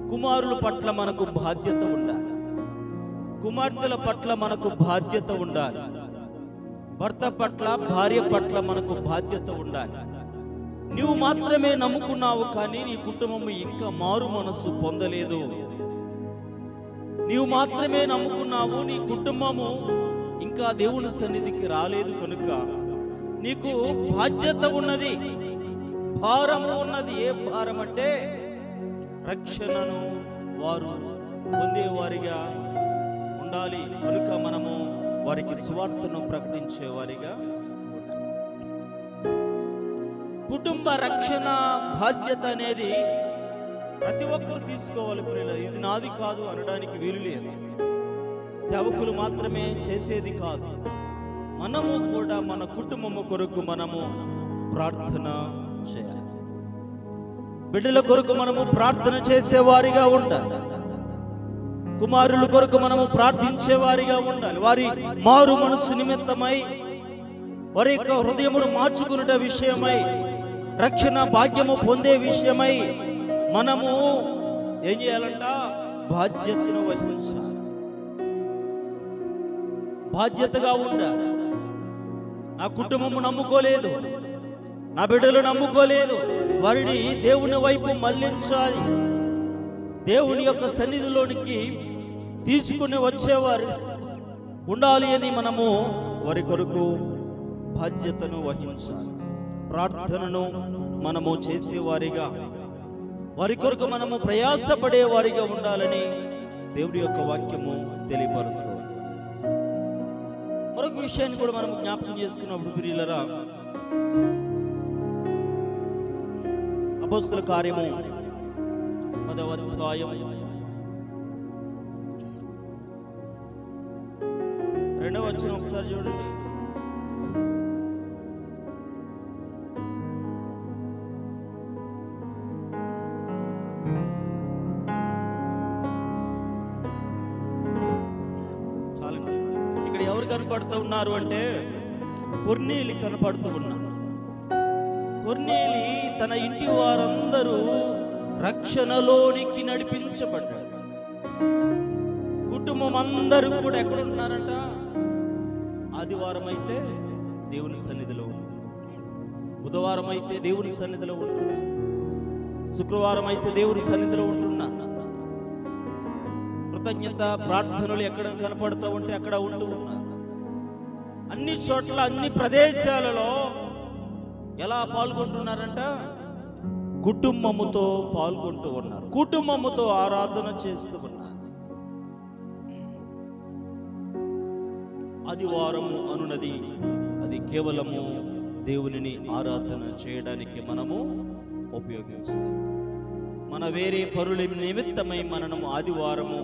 కుమారుల పట్ల మనకు బాధ్యత ఉండాలి, కుమార్తెల పట్ల మనకు బాధ్యత ఉండాలి, భర్త పట్ల భార్య పట్ల మనకు బాధ్యత ఉండాలి. నీవు మాత్రమే నమ్ముకున్నావు, కానీ నీ కుటుంబం ఇంకా మారు మనస్సు పొందలేదు. నీవు మాత్రమే నమ్ముకున్నావు, నీ కుటుంబము ఇంకా దేవుని సన్నిధికి రాలేదు. కనుక నీకు బాధ్యత ఉన్నది, భారము ఉన్నది. ఏ భారం అంటే రక్షణను వారు పొందేవారిగా ఉండాలి. కనుక మనము వారికి సువార్తను ప్రకటించేవారిగా ఉండాలి. కుటుంబ రక్షణ బాధ్యత అనేది ప్రతి ఒక్కరు తీసుకోవాలి ప్రియుల. ఇది నాది కాదు అనడానికి వీలు లేదు. సేవకులు మాత్రమే చేసేది కాదు. మనము కూడా మన కుటుంబము కొరకు మనము ప్రార్థన చేయాలి. బిడ్డల కొరకు మనము ప్రార్థన చేసేవారిగా ఉండాలి. కుమారుల కొరకు మనము ప్రార్థించేవారిగా ఉండాలి. వారి మారు మనస్సు నిమిత్తమై, వారి యొక్క హృదయమును మార్చుకునే విషయమై, రక్షణ భాగ్యము పొందే విషయమై మనము ఏం చేయాలంట? బాధ్యతను వహించాలి, బాధ్యతగా ఉండాలి. నా కుటుంబము నమ్ముకోలేదు, నా బిడ్డలు నమ్ముకోలేదు, వారిని దేవుని వైపు మళ్లించాలి. దేవుని యొక్క సన్నిధిలోనికి తీసుకుని వచ్చేవారు ఉండాలి అని మనము వారి కొరకు బాధ్యతను వహించాలి. ప్రార్థనను మనము చేసేవారిగా, వారి కొరకు మనము ప్రయాసపడేవారిగా ఉండాలని దేవుడి యొక్క వాక్యము తెలియపరుస్తుంది. మరొక విషయాన్ని కూడా మనం జ్ఞాపకం చేసుకున్నప్పుడు ప్రియులరా, అపోస్తల కార్యము 10వ అధ్యాయం 2వ వచనం ఒకసారి చూడండి. చాలండి. ఇక్కడ ఎవరు కనపడుతూ ఉన్నారు అంటే కొర్నేలి కనపడుతూ ఉన్నారు. కొర్నేలి తన ఇంటి వారందరూ రక్షణలోనికి నడిపించబడ్డాడు. కుటుంబం అందరూ కూడా ఎక్కడున్నారంట? ఆదివారం అయితే దేవుని సన్నిధిలో ఉన్నారు, బుధవారం అయితే దేవుని సన్నిధిలో ఉంటున్నారు, శుక్రవారం అయితే దేవుని సన్నిధిలో ఉంటున్నారు. కృతజ్ఞత ప్రార్థనలు ఎక్కడ కనపడుతూ ఉంటే అక్కడ ఉంటూ ఉన్నారు. అన్ని చోట్ల, అన్ని ప్రదేశాలలో ఎలా పాల్గొంటున్నారంట? కుటుంబముతో పాల్గొంటూ ఉన్నారు, కుటుంబముతో ఆరాధన చేస్తూ ఉన్నారు. ఆదివారము అనున్నది అది కేవలము దేవునిని ఆరాధన చేయడానికి మనము ఉపయోగించాలి. మన వేరే పనుల నిమిత్తమై మనము ఆదివారము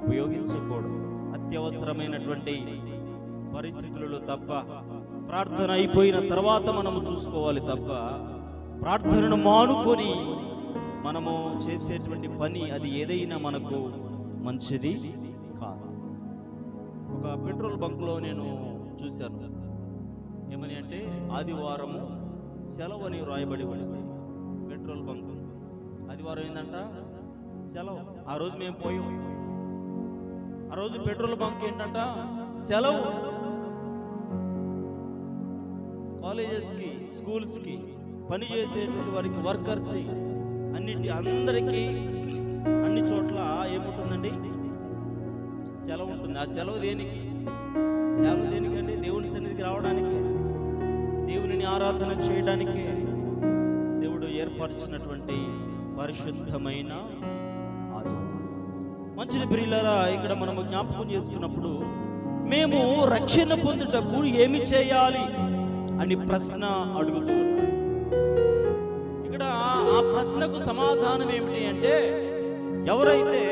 ఉపయోగించకూడదు. అత్యవసరమైనటువంటి పరిస్థితులలో తప్ప, ప్రార్థన అయిపోయిన తర్వాత మనము చూసుకోవాలి తప్ప, ప్రార్థనను మానుకొని మనము చేసేటువంటి పని అది ఏదైనా మనకు మంచిది కాదు. ఒక పెట్రోల్ బంక్లో నేను చూశాను. ఏమని అంటే ఆదివారము సెలవు అని రాయబడి ఉన్నది. పెట్రోల్ బంక్ ఆదివారం ఏంటంట? సెలవు. ఆ రోజు మేము పోయాం. ఆ రోజు పెట్రోల్ బంక్ ఏంటంట? సెలవు. కాలేజెస్కి, స్కూల్స్కి, పని చేసేటువంటి వారికి, వర్కర్స్ అందరికీ అన్ని చోట్ల ఏముంటుందండి? సెలవు ఉంటుంది. ఆ సెలవు దేనికి? సెలవు దేనికంటే దేవుని సన్నిధికి రావడానికి, దేవునిని ఆరాధన చేయడానికి దేవుడు ఏర్పరిచినటువంటి పరిశుద్ధమైన ఆదివారం. మంచిది ప్రియులారా, ఇక్కడ మనము జ్ఞాపకం చేసుకున్నప్పుడు మేము రక్షణ పొందుటకు ఏమి చేయాలి అని ప్రశ్న అడుగుతూ ఉన్నాం. ఇక్కడ ఆ ప్రశ్నకు సమాధానం ఏమిటి అంటే, ఎవరైతే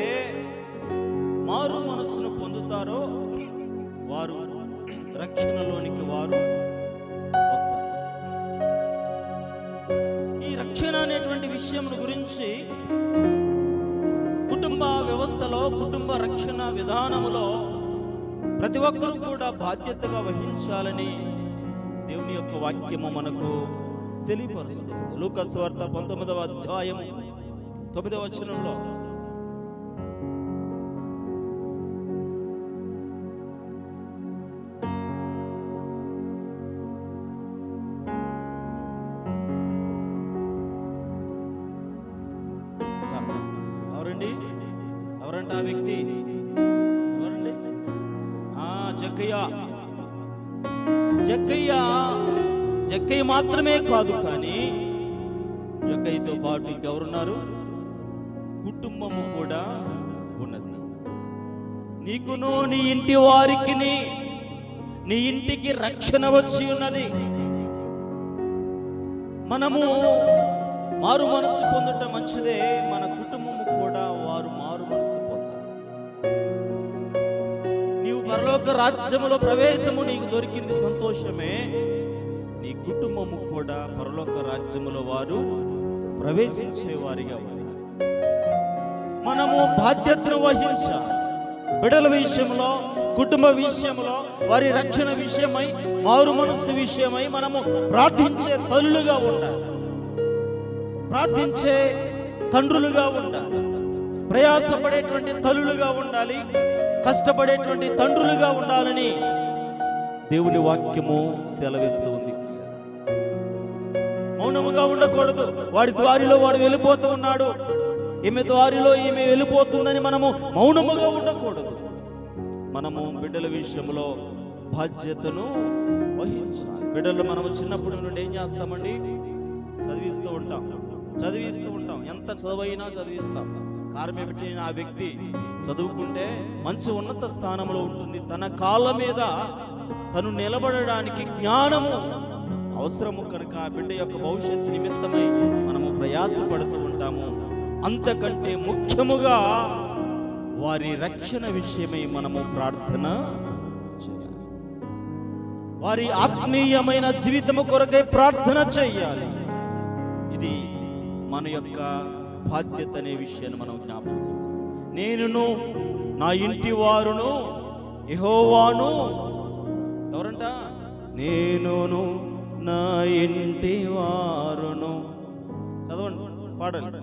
మారు మనస్సును పొందుతారో వారు రక్షణలోనికి వారు వస్తారు. ఈ రక్షణ అనేటువంటి విషయం గురించి కుటుంబ వ్యవస్థలో, కుటుంబ రక్షణ విధానములో ప్రతి ఒక్కరూ కూడా బాధ్యతగా వహించాలని దేవుని యొక్క వాక్యము మనకు తెలియపరుస్తుంది. లూకా సువార్త 19వ అధ్యాయం 9వ వచనంలో ఎవరంట ఆ వ్యక్తి? ఎవరండి? జక్కయ్య. జక్కయ్య మాత్రమే కాదు, కానీ జక్కయ్యతో పాటు ఇంకెవరున్నారు? కుటుంబము కూడా ఉన్నది. నీకును నీ ఇంటి వారికి నీ ఇంటికి రక్షణ వచ్చి ఉన్నది. మనము మారు మనసు పొందటం మంచిదే, మన కుటుంబము కూడా వారు మారు మనసు పొందాలి. నీవు పరలోక రాజ్యములో ప్రవేశము నీకు దొరికింది, సంతోషమే. నీ కుటుంబము కూడా పరలోక రాజ్యములో వారు ప్రవేశించే వారిగా ఉండాలి. మనము బాధ్యతను వహించాలి. బిడ్డల విషయంలో, కుటుంబ విషయంలో, వారి రక్షణ విషయమై, మారు మనస్సు విషయమై మనము ప్రార్థించే తల్లులుగా ఉండాలి, ప్రార్థించే తండ్రులుగా ఉండాలి, ప్రయాసపడేటువంటి తల్లులుగా ఉండాలి, కష్టపడేటువంటి తండ్రులుగా ఉండాలని దేవుని వాక్యము సెలవిస్తూ ఉంది. మౌనముగా ఉండకూడదు. వాడి ద్వారిలో వాడు వెళ్ళిపోతూ ఉన్నాడు, ఈమె ద్వారిలో ఈమె వెళ్ళిపోతుందని మనము మౌనముగా ఉండకూడదు. మనము బిడ్డల విషయంలో బాధ్యతను వహించాలి. బిడ్డలు మనము చిన్నప్పటి నుండి ఏం చేస్తామండి? చదివిస్తూ ఉంటాం. ఎంత చదువైనా చదివిస్తాం. కారణం ఏమిటి? ఆ వ్యక్తి చదువుకుంటే మంచి ఉన్నత స్థానంలో ఉంటుంది. తన కాళ్ళ మీద తను నిలబడడానికి జ్ఞానము అవసరము కనుక ఆ బిడ్డ యొక్క భవిష్యత్తు నిమిత్తమై మనము ప్రయాసపడుతూ ఉంటాము. అంతకంటే ముఖ్యముగా వారి రక్షణ విషయమై మనము ప్రార్థన చేయాలి. వారి ఆత్మీయమైన జీవితము కొరకై ప్రార్థన చేయాలి. ఇది మన యొక్క బాధ్యత అనే విషయాన్ని మనం జ్ఞాపకం చేసుకోవాలి. నేనును నా ఇంటి వారును యెహోవాను, ఎవరంట? నేనును నా ఇంటి వారును. చదవండి, పాడండి.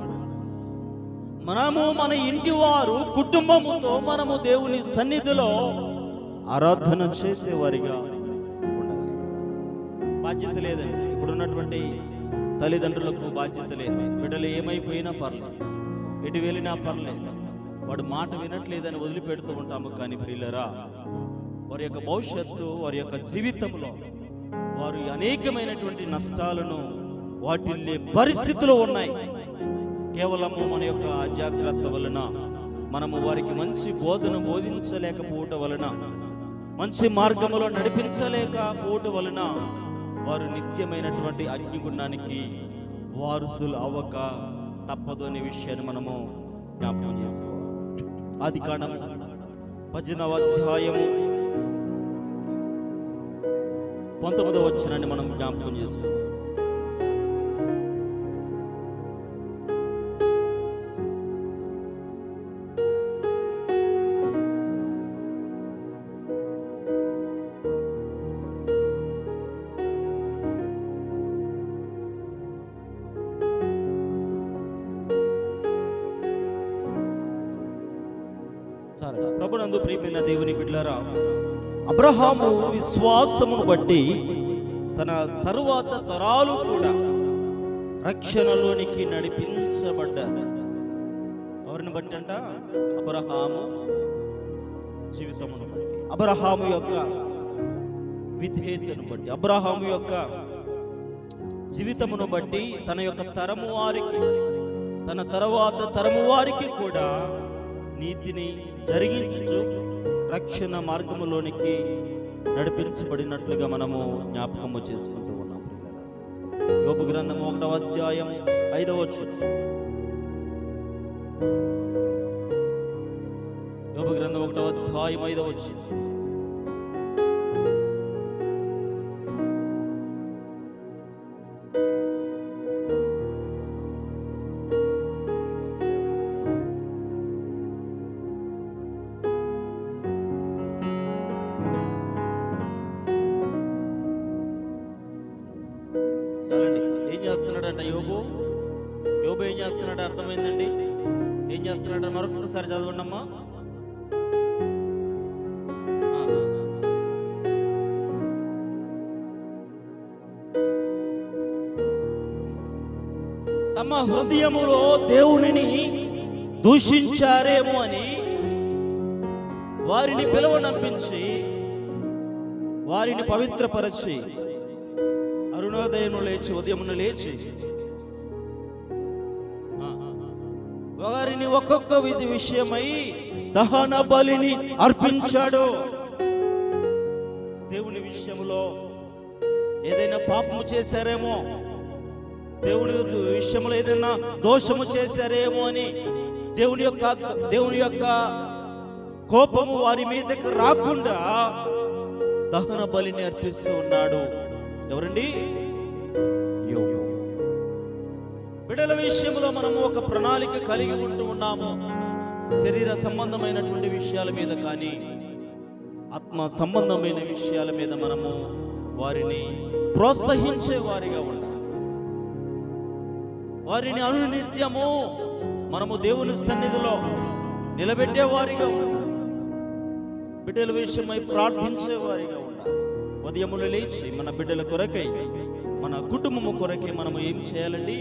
మనము మన ఇంటి వారు కుటుంబముతో మనము దేవుని సన్నిధిలో ఆరాధన చేసేవారిగా ఉండాలి. బాధ్యత లేదండి. ఇప్పుడున్నటువంటి తల్లిదండ్రులకు బాధ్యత లేదు. బిడ్డలు ఏమైపోయినా పర్లేదు, ఎటు వెళ్ళినా పర్లేదు, వాడు మాట వినట్లేదని వదిలిపెడుతూ ఉంటాము. కానీ ప్రియులరా, వారి యొక్క భవిష్యత్తు, వారి యొక్క జీవితంలో వారు అనేకమైనటువంటి నష్టాలను వాటిల్లే పరిస్థితులు ఉన్నాయి. కేవలము మన యొక్క అజాగ్రత్త వలన, మనము వారికి మంచి బోధన బోధించలేకపోవటం వలన, మంచి మార్గములో నడిపించలేకపోవటం వలన వారు నిత్యమైనటువంటి అగ్నిగుండానికి వారసులు అవ్వక తప్పదు అనే విషయాన్ని మనము జ్ఞాపకం చేసుకోవాలి. ఆదికాండము 18వ అధ్యాయము 19వ వచనాన్ని మనం జ్ఞాపకం చేసుకోవాలి. ప్రభునందు ప్రియమైన దేవుని బిడ్డలారా, అబ్రహాము విశ్వాసమును బట్టి తన తరువాత తరాలు కూడా రక్షణలోనికి నడిపించబడ్డారు. ఎవరిని బట్టి అంట? అబ్రహాము జీవితమును బట్టి, అబ్రహాము యొక్క విధేయతను బట్టి, అబ్రహాము యొక్క జీవితమును బట్టి తన యొక్క తరము వారికి, తన తరువాత తరము వారికి కూడా నీతిని జరిగించుచు రక్షణ మార్గములోనికి నడిపించబడినట్లుగా మనము జ్ఞాపకము చేసుకుంటూ ఉన్నాం. యోబు గ్రంథము 1వ అధ్యాయం 5వ వచనం. యోబు గ్రంథం 1వ అధ్యాయం 5వ వచనం. యోబు ఏం చేస్తున్నాడు? అర్థమైందండి. ఏం చేస్తున్నాడు? మరొకసారి చదవండి అమ్మా. తమ హృదయములో దేవునిని దూషించారేమో అని వారిని పిలువనంపించి వారిని పవిత్రపరచి అరుణోదయము లేచి ఉదయమును లేచి వారిని ఒక్కొక్క విధి విషయమై దహన బలిని అర్పించాడు. దేవుని విషయంలో ఏదైనా పాపము చేశారేమో, దేవుని విషయంలో ఏదైనా దోషము చేశారేమో అని దేవుని యొక్క కోపము వారి మీదకి రాకుండా దహన బలిని అర్పిస్తూ ఉన్నాడు. ఎవరండి? బిడ్డల విషయంలో మనము ఒక ప్రణాళిక కలిగి ఉంటూ ఉన్నాము. శరీర సంబంధమైనటువంటి విషయాల మీద కానీ ఆత్మ సంబంధమైన విషయాల మీద మనము వారిని ప్రోత్సహించే వారిగా ఉండాలి. వారిని అనునిత్యము మనము దేవుని సన్నిధిలో నిలబెట్టే వారిగా ఉండాలి. బిడ్డల విషయమై ప్రార్థించే వారిగా ఉండాలి. ఉదయములు లేచి మన బిడ్డల కొరకై, మన కుటుంబము కొరకై మనము ఏం చేయాలండి?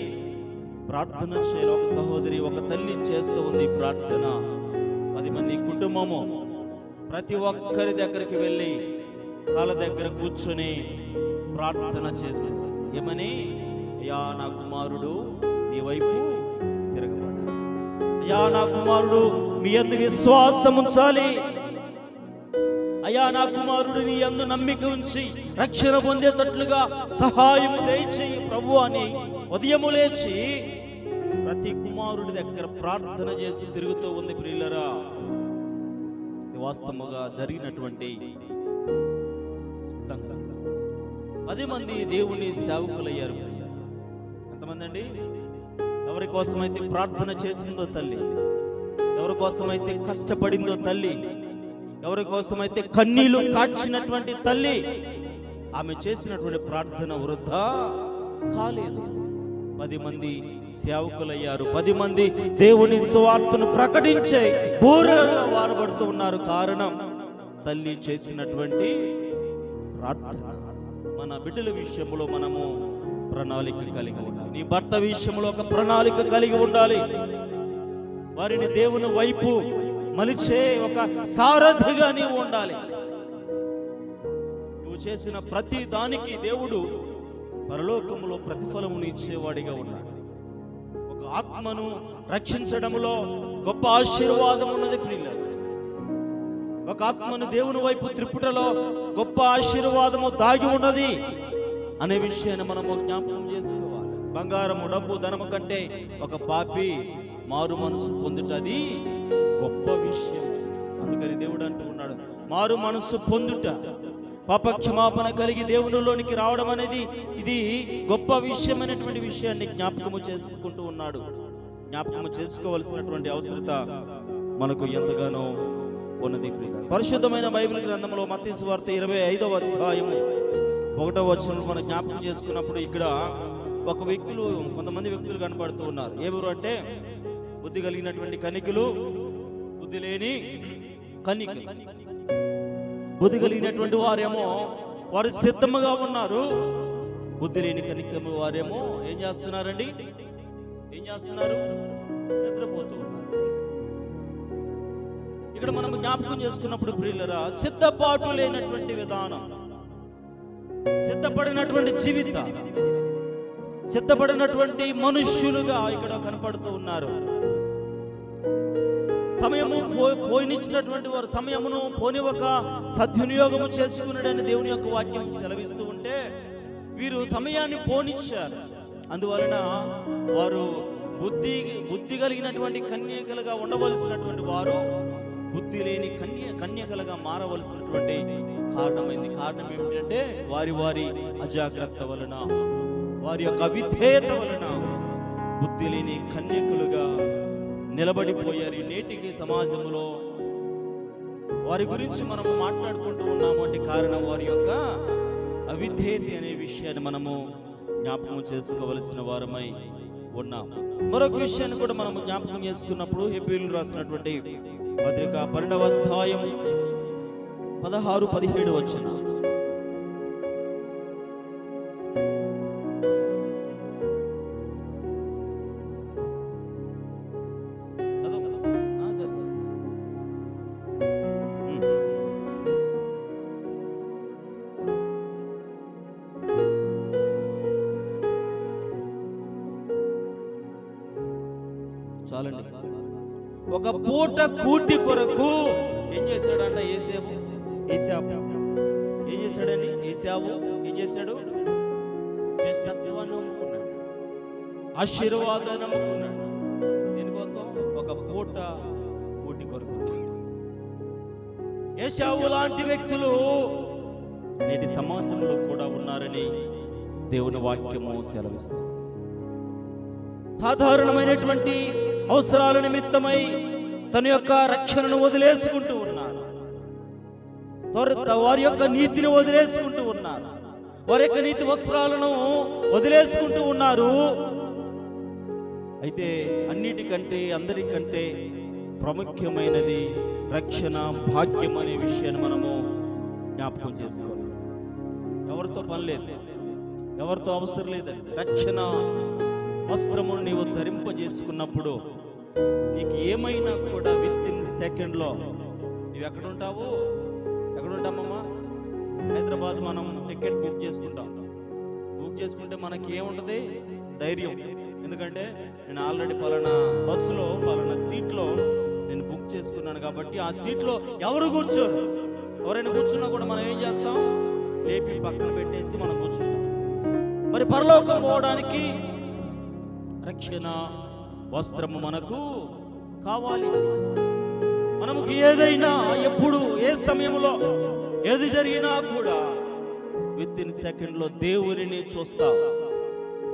ప్రార్థన చేయాలి. ఒక సహోదరి, ఒక తల్లి చేస్తూ ఉంది ప్రార్థన. 10 మంది కుటుంబము ప్రతి ఒక్కరి దగ్గరికి వెళ్ళి కాళ్ళ దగ్గర కూర్చొని ప్రార్థన చేస్తుంది. ఏమని? అయ్యా నా కుమారుడు నీ వైపు తిరగబడ్డాడు. అయ్యా నా కుమారుడు మీ యందు విశ్వాసం ఉంచాలి. అయ్యా నా కుమారుడు నీ యందు నమ్మిక ఉంచి రక్షణ పొందేటట్లుగా సహాయము దయచేయి ప్రభు అని ఉదయము లేచి ప్రతి కుమారుడి దగ్గర ప్రార్థన చేసి తిరుగుతూ ఉంది. ప్రియులరా, వాస్తవముగా జరిగినటువంటి సంగతి. 10 మంది దేవుని సేవకులయ్యారు. ఎంతమంది అండి? ఎవరి కోసమైతే ప్రార్థన చేసిందో తల్లి, ఎవరి కోసమైతే కష్టపడిందో తల్లి, ఎవరి కోసమైతే కన్నీళ్లు కార్చినటువంటి తల్లి, ఆమె చేసినటువంటి ప్రార్థన వృధా కాలేదు. 10 మంది సేవకులయ్యారు. 10 మంది దేవుని సువార్తను ప్రకటించే బూరగా వారబడుతూ ఉన్నారు. కారణం తల్లి చేసినటువంటి ప్రార్థన. మన బిడ్డల విషయంలో మనము ప్రణాళిక కలిగి ఉండాలి. నీ భర్త విషయంలో ఒక ప్రణాళిక కలిగి ఉండాలి. వారిని దేవుని వైపు మలిచే ఒక సారథిగా నీవు ఉండాలి. నువ్వు చేసిన ప్రతి దానికి దేవుడు పరలోకములో ప్రతిఫలమును ఇచ్చేవాడిగా ఉన్నాడు. ఒక ఆత్మను రక్షించడంలో గొప్ప ఆశీర్వాదం ఉన్నది ప్రియులారా. ఒక ఆత్మను దేవుని వైపు త్రిపుటలో గొప్ప ఆశీర్వాదము దాగి ఉన్నది అనే విషయాన్ని మనము జ్ఞాపకం చేసుకోవాలి. బంగారము, డబ్బు, ధనము కంటే ఒక పాపి మారు మనసు పొందుటది గొప్ప విషయం. అందుకని దేవుడు అంటూ ఉన్నాడు, మారు మనసు పొందుట, పాప క్షమాపణ కలిగి దేవునిలోనికి రావడం అనేది ఇది గొప్ప విషయమైనటువంటి విషయాన్ని జ్ఞాపకము చేసుకుంటూ ఉన్నాడు. జ్ఞాపకము చేసుకోవలసినటువంటి అవసరత మనకు ఎంతగానో ఉన్నది. పరిశుద్ధమైన బైబిల్ గ్రంథంలో మత్తయి సువార్త 25వ అధ్యాయము 1వ వచనం మనం జ్ఞాపకం చేసుకున్నప్పుడు ఇక్కడ కొంతమంది వ్యక్తులు కనపడుతూ ఉన్నారు. ఎవరు అంటే బుద్ధి కలిగినటువంటి కన్యకలు, బుద్ధి లేని కన్యకలు. బుద్ధి కలిగినటువంటి వారేమో వారు సిద్ధముగా ఉన్నారు. బుద్ధి లేని కన్యకలు వారేమో ఏం చేస్తున్నారండి? నిద్రపోతూ ఉన్నారు. ఇక్కడ మనం జ్ఞాపకం చేసుకున్నప్పుడు ప్రియులరా, సిద్ధపాటు లేనటువంటి విధానం, సిద్ధపడినటువంటి జీవిత, సిద్ధపడినటువంటి మనుష్యులుగా ఇక్కడ కనపడుతూ ఉన్నారు. సమయము పోయినిచ్చినటువంటి వారు సమయమును పోనివ్వక సద్వినియోగము చేసుకున్నాడని దేవుని యొక్క వాక్యం సెలవిస్తూ ఉంటే, వీరు సమయాన్ని పోనిచ్చారు. అందువలన వారు బుద్ధి కలిగినటువంటి కన్యకలుగా ఉండవలసినటువంటి వారు బుద్ధి లేని కన్యకలుగా మారవలసినటువంటి కారణమైంది. కారణం ఏమిటంటే వారి అజాగ్రత్త వలన, వారి యొక్క అవిధేయత వలన బుద్ధి లేని కన్యకులుగా నిలబడిపోయారు. నేటికి సమాజంలో వారి గురించి మనము మాట్లాడుకుంటూ ఉన్నాము అంటే కారణం వారి యొక్క అవిధేయత అనే విషయాన్ని మనము జ్ఞాపకం చేసుకోవలసిన వారమై ఉన్నాం. మరొక విషయాన్ని కూడా మనము జ్ఞాపకం చేసుకున్నప్పుడు హెబ్రీయులకు రాసినటువంటి పత్రిక 12వ అధ్యాయం 16-17 వచనం. చాలండి. ఒక పూట కూటి కొరకు ఏం చేశాడంట ఏసావు ఏం చేశాడని ఏసావు ఏం చేశాడు? జ్యేష్ఠత్వాన్ని నమ్ముకున్నాడు, ఆశీర్వాదాన్ని నమ్ముకున్నాడు. దీనికోసం ఒక పూట కూటి కొరకు. ఏసావు లాంటి వ్యక్తులు నేటి సమాజంలో కూడా ఉన్నారని దేవుని వాక్యము సెలవిస్తుంది. సాధారణమైనటువంటి అవసరాల నిమిత్తమై తన యొక్క రక్షణను వదిలేసుకుంటూ ఉన్నారు, వారి యొక్క నీతిని వదిలేసుకుంటూ ఉన్నారు, వారి యొక్క నీతి వస్త్రాలను వదిలేసుకుంటూ ఉన్నారు. అయితే అన్నిటికంటే అందరికంటే ప్రాముఖ్యమైనది రక్షణ భాగ్యం అనే విషయాన్ని మనము జ్ఞాపకం చేసుకోవాలి. ఎవరితో పని లేదు, ఎవరితో అవసరం లేదండి. రక్షణ వస్త్రమును నీవు ధరింపజేసుకున్నప్పుడు నీకు ఏమైనా కూడా విత్ ఇన్ సెకండ్లో నువ్వు ఎక్కడుంటామమ్మా? హైదరాబాద్ మనం టికెట్ బుక్ చేసుకుంటే మనకి ఏముంటుంది? ధైర్యం. ఎందుకంటే నేను ఆల్రెడీ పలానా బస్సులో పలానా సీట్లో నేను బుక్ చేసుకున్నాను కాబట్టి ఆ సీట్లో ఎవరు కూర్చోరు. ఎవరైనా కూర్చున్నా కూడా మనం ఏం చేస్తాం? లేపి పక్కన పెట్టేసి మనం కూర్చుంటాం. మరి పరలోకం పోవడానికి రక్షణ వస్త్రము మనకు కావాలి. మనకు ఏదైనా ఎప్పుడు ఏ సమయంలో ఏది జరిగినా కూడా విత్ ఇన్ సెకండ్లో దేవునిని చూస్తాం,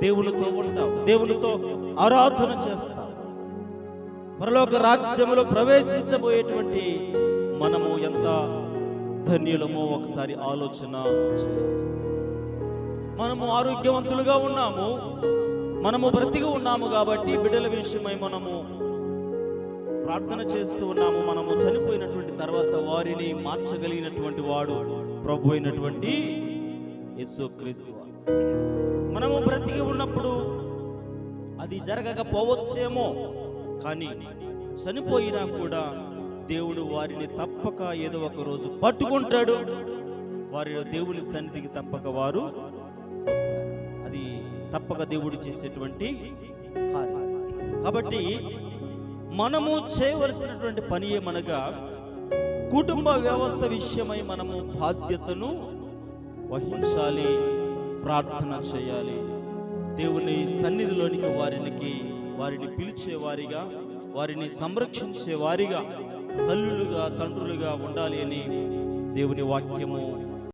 దేవునితో ఉంటాం, దేవునితో ఆరాధన చేస్తాం. పరలోక రాజ్యములో ప్రవేశించబోయేటువంటి మనము ఎంత ధన్యులమో ఒకసారి ఆలోచన చేయాలి. మనము ఆరోగ్యవంతులుగా ఉన్నాము, మనము బ్రతికి ఉన్నాము కాబట్టి బిడ్డల విషయమై మనము ప్రార్థన చేస్తూ ఉన్నాము. మనము చనిపోయినటువంటి తర్వాత వారిని మార్చగలిగినటువంటి వాడు ప్రభు అయినటువంటి యేసుక్రీస్తు. మనము బ్రతికి ఉన్నప్పుడు అది జరగకపోవచ్చేమో, కానీ చనిపోయినా కూడా దేవుడు వారిని తప్పక ఏదో ఒక రోజు పట్టుకుంటాడు. వారి దేవుని సన్నిధికి తప్పక వారు వస్తారు. అది తప్పక దేవుడు చేసేటువంటి కార్యం. కాబట్టి మనము చేయవలసినటువంటి పని ఏమనగా కుటుంబ వ్యవస్థ విషయమై మనము బాధ్యతను వహించాలి, ప్రార్థన చేయాలి. దేవుని సన్నిధిలోనికి వారిని పిలిచేవారిగా, వారిని సంరక్షించే వారిగా, తల్లులుగా తండ్రులుగా ఉండాలి అని దేవుని వాక్యము